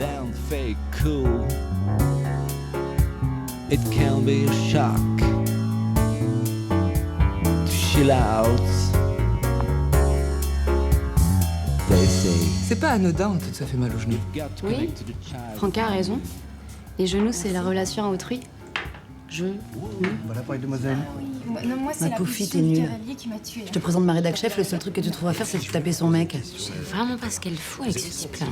then fake cool. It can be a shock to chill out. They say C'est pas anodin que ça fait mal aux genoux. you've got to Oui. connect to the child. Franca a raison. Les genoux, c'est la relation à autrui. Voilà pour les demoiselles. Non, moi, c'est Ma la pauvre position t'es du nulle. cavalier qui m'a tuée. Je te présente ma rédac chef, le seul truc que tu trouves à faire, c'est de taper son mec. Je sais vraiment pas ce qu'elle fout avec ce type-là.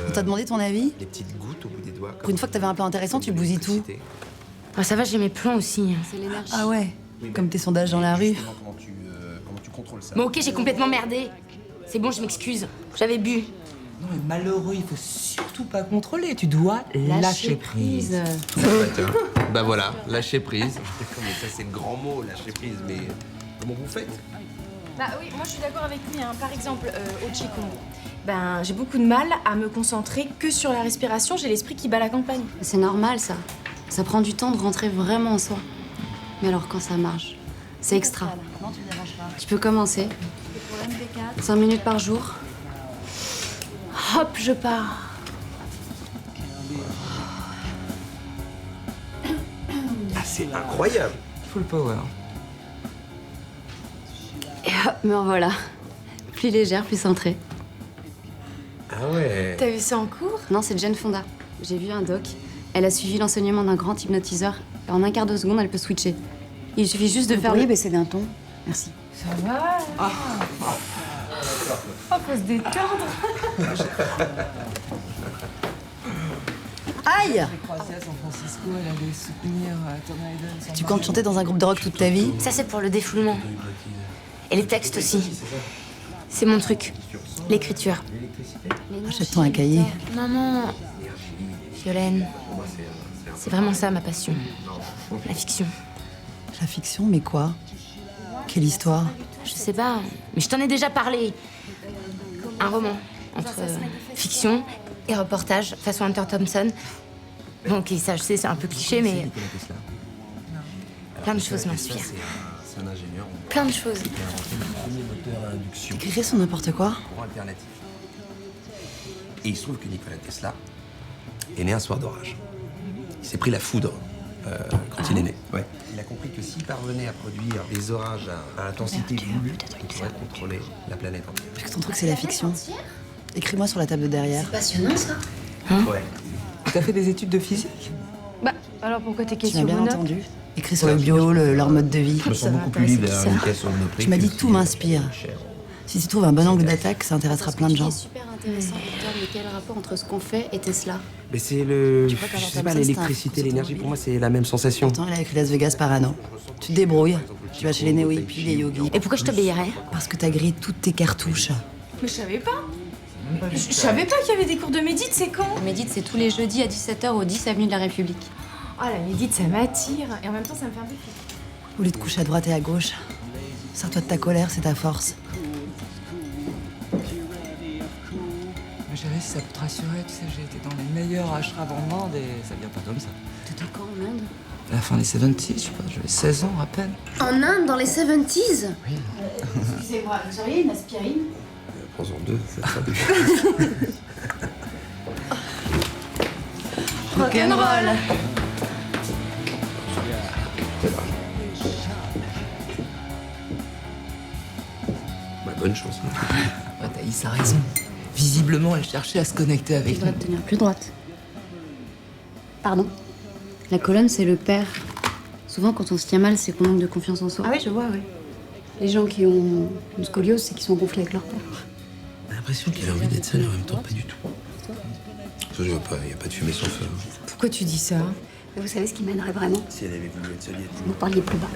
On t'a demandé ton avis? Les petites gouttes au bout des doigts. Pour une fois que t'avais un peu intéressant, tu bousilles tout. Ah, ça va, j'ai mes plans aussi. C'est l'énergie. Ah ouais? Comme tes sondages dans la rue. Comment tu contrôles ça? Bon, ok, j'ai complètement merdé. C'est bon, je m'excuse. J'avais bu. Non, mais malheureux, il faut surtout pas contrôler. Tu dois lâcher prise. Bah voilà, lâcher prise. Mais ça c'est le grand mot, lâcher prise. Mais comment vous faites? Bah oui, moi je suis d'accord avec lui. Hein. Par exemple, au Qigong, ben j'ai beaucoup de mal à me concentrer que sur la respiration. J'ai l'esprit qui bat la campagne. C'est normal, ça. Ça prend du temps de rentrer vraiment en soi. Mais alors, quand ça marche, c'est extra. Non, tu déranges pas. Tu peux commencer. 5 minutes par jour. Hop, je pars. Ah c'est incroyable. Full power. Et hop, me revoilà. Plus légère, plus centrée. Ah ouais. T'as vu ça en cours? Non, c'est Jane Fonda. J'ai vu un doc. Elle a suivi l'enseignement d'un grand hypnotiseur. Et en un quart de seconde, elle peut switcher. Il suffit juste de Vous faire pourriez le... baisser d'un ton? Merci. Ça va. Oh, faut se détendre. Aïe! J'ai croisé à San Francisco, elle allait soutenir Tom Hayden. Tu comptes chanter dans un groupe de rock toute ta vie? Ça, c'est pour le défoulement. Et les textes aussi. C'est mon truc. L'écriture. Achète-toi un cahier. Maman. Violaine. C'est vraiment ça, ma passion. La fiction. La fiction, mais quoi? Quelle histoire? Je sais pas, mais je t'en ai déjà parlé. Un roman entre fiction et reportage façon Hunter Thompson. Bon, ok, ça, je sais, c'est un peu cliché, mais plein de choses m'inspirent. C'est un ingénieur, Plein de choses. premier moteur à induction, T'écrirais sur n'importe quoi? courant alternatif. Et il se trouve que Nikola Tesla est né un soir d'orage. Il s'est pris la foudre quand il est né. Ouais. Il a compris que s'il parvenait à produire des orages à l'intensité voulue, il pourrait contrôler la planète entière. Parce que ton truc, c'est la fiction. Écris-moi sur la table de derrière. Passionnant, ça. Ouais. T'as fait des études de physique? Bah, alors pourquoi t'es Tu m'as question bien bonheur? entendu. Écris sur le bio, leur mode de vie. Je me sens beaucoup plus libre derrière une caisse au Monoprix. Tu m'as dit que tout si, m'inspire. cher. Si tu trouves un bon angle d'attaque, ça intéressera plein de gens. Ce qui est super intéressant en termes de quel rapport entre ce qu'on fait et Tesla. Mais c'est le. Tu crois qu'avoir Je sais comme pas, ça, c'est un l'électricité, fou, l'énergie, c'est pour moi, c'est la même sensation. Pourtant, il a écrit Las Vegas Parano. Tu te débrouilles. Tu vas chez les néo-hippies, les yogis. Et pourquoi je t'obéirais? Parce que t'as grillé toutes tes cartouches. Mais je savais pas. Je savais pas qu'il y avait des cours de médite, c'est quand? Médite, c'est tous les jeudis à 17h au 10 avenue de la République. Oh, la médite, ça m'attire. Et en même temps, ça me fait un peu flipper. Au lieu de coucher à droite et à gauche, sers-toi de ta colère, c'est ta force. Mais chérie, si ça peut te rassurer, tu sais, j'ai été dans les meilleurs ashrams en Inde et ça vient pas comme ça. T'étais quand en Inde? À la fin des 70s, je sais pas, j'avais 16 ans à peine. En Inde, dans les 70s? Excusez-moi, vous auriez une aspirine? Prends-en deux, ça sera plus. Rock'n'roll. Bah, bonne chance. Ouais, Thaïs a raison. Visiblement, elle cherchait à se connecter Tu avec devrais nous. te tenir plus droite. Pardon? La colonne, c'est le père. Souvent, quand on se tient mal, c'est qu'on manque de confiance en soi. Ah oui, je vois, oui. Les gens qui ont une scoliose, c'est qu'ils sont gonflés avec leur père. J'ai l'impression qu'il a envie d'être seul et en même temps pas du tout. Ça, je vois pas, il n'y a pas de fumée sans feu. Pourquoi tu dis ça? Mais vous savez ce qui mènerait vraiment? Si elle avait voulu être seule, Vous parliez plus bas.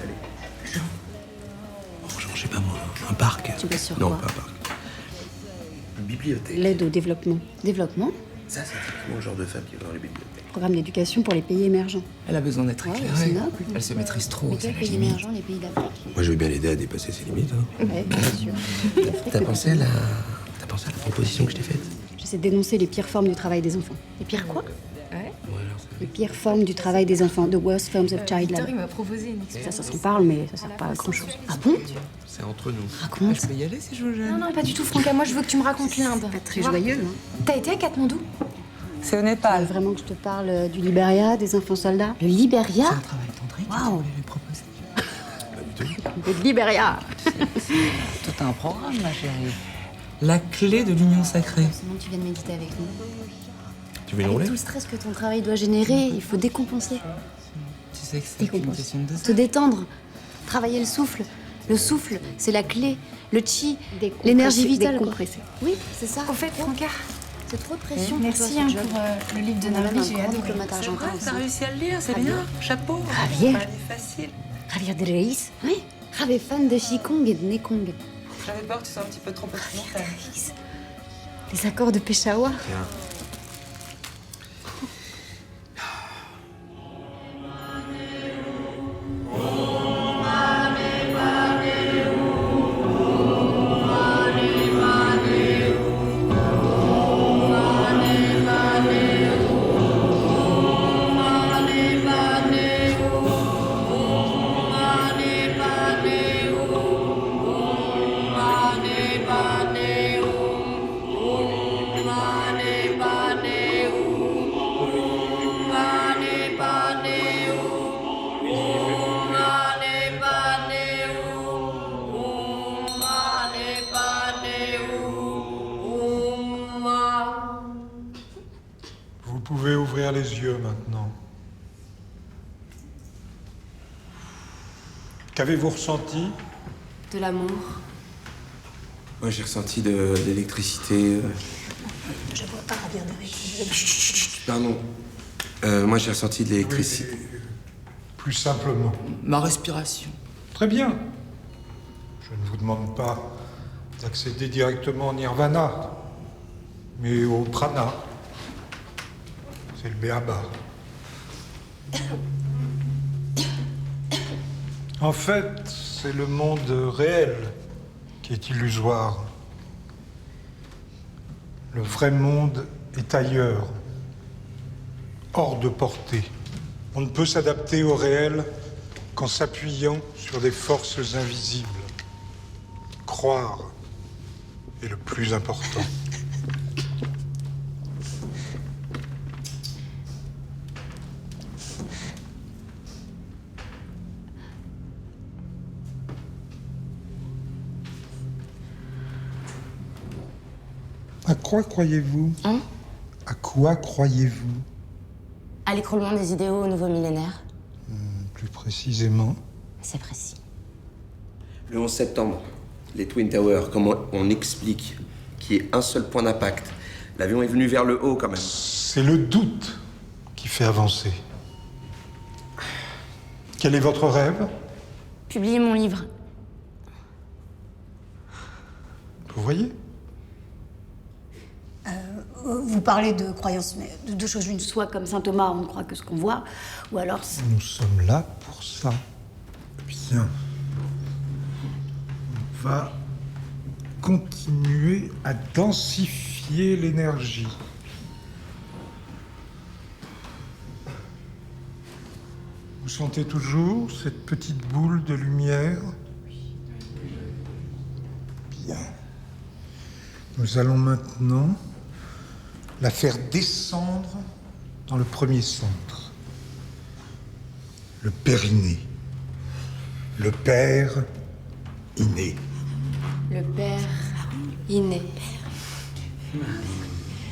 genre, je sais pas moi, un parc. Tu bosses sur Non, quoi? pas un parc. Une bibliothèque. L'aide au développement. Développement? Ça, c'est typiquement le genre de femme qui va dans les bibliothèques. Programme d'éducation pour les pays émergents. Elle a besoin d'être Ouais, éclairée. c'est noble. Elle se maîtrise trop, Mais c'est quels la pays limite. émergents, les pays d'Afrique? Moi, je veux bien l'aider à dépasser ses limites. Hein. Ouais, bien sûr. T'as pensé à la proposition que je t'ai faite? J'essaie de dénoncer les pires formes du travail des enfants. Les pires quoi? Ouais, alors, Les pires formes du travail des enfants. The worst forms of child Victor, il labor. m'a proposé une expérience. Ça s'en parle, mais ça sert pas à grand chose. Ah bon? c'est entre nous. Ah, Raconte. je peux y aller si je veux, Non, Jeanne. non, pas du tout, Franca. Moi, je veux que tu me racontes l'Inde. Pas très joyeux, hein? T'as été à Katmandou? C'est au Tu veux Népal. vraiment que je te parle du Libéria, des enfants soldats? Le Libéria? C'est un travail tendré que tu voulais lui proposer. Le Libéria! Tout un programme, ma chérie. La clé de l'union sacrée. Seulement tu viens de méditer avec nous. Tu veux une Avec roulette tout le stress que ton travail doit générer, il faut décompenser. Tu sais que c'est une Décompenser. question de Te détendre. Travailler le souffle. Le souffle, c'est la clé. Le chi, l'énergie vitale. Quoi. Oui, c'est ça. Au fait, Franca, C'est trop de pression. merci pour toi, ce pour job. le livre de On a même Naomi, un j'ai grand adoré. diplomate argentin T'as aussi. réussi à le lire, c'est Javier. bien. Chapeau. Javier. Bah, elle est facile. Javier de Reis. Oui. Javier fan de Qigong et de Nekong. J'avais peur que tu sois un petit peu trop occidental. Les accords de Peshawar. Tiens. Vous pouvez ouvrir les yeux maintenant. Qu'avez-vous ressenti? De l'amour. Moi, j'ai ressenti de l'électricité. Je vois pas Javier de Reis. Chut, pardon. Moi, j'ai ressenti de l'électricité. Oui, plus simplement. Ma respiration. Très bien. Je ne vous demande pas d'accéder directement au nirvana, mais au prana. C'est le béaba. En fait, c'est le monde réel qui est illusoire. Le vrai monde est ailleurs, hors de portée. On ne peut s'adapter au réel qu'en s'appuyant sur des forces invisibles. Croire est le plus important. À quoi croyez-vous? Hein? À quoi croyez-vous? À l'écroulement des idéaux au nouveau millénaire. Plus précisément. C'est précis. Le 11 septembre, les Twin Towers, comment on explique qu'il y ait un seul point d'impact? L'avion est venu vers le haut quand même. C'est le doute qui fait avancer. Quel est votre rêve? Publier mon livre. Vous voyez? Vous parlez de croyances, mais de deux choses l'une. Soit comme saint Thomas, on ne croit que ce qu'on voit, ou alors Nous sommes là pour ça. Bien. On va continuer à densifier l'énergie. Vous sentez toujours cette petite boule de lumière? Bien. Nous allons maintenant la faire descendre dans le premier centre. Le périnée. Le père inné. Le père inné.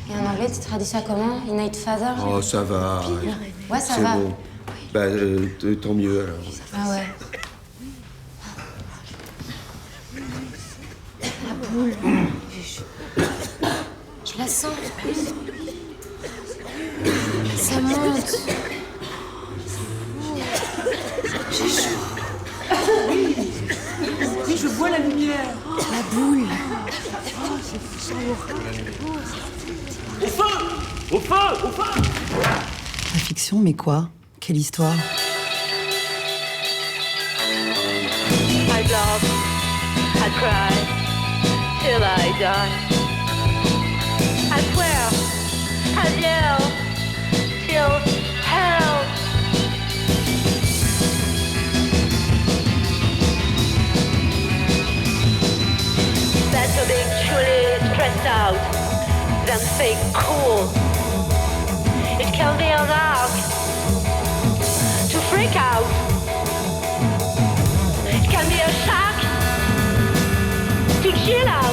Et en anglais, tu traduis ça comment? Innate father? Oh, ça va. Ouais, ça C'est va. bon. Bah, tant mieux alors. Ah ouais. Je la sens. Ça monte. J'ai chaud. Oui, je vois la lumière. La boule. La fiction, mais quoi? Quelle histoire? I'd love, I'd cry, till I die. I swear, I'd yell, till hell. Better being truly stressed out than fake cool. a shock to chill out.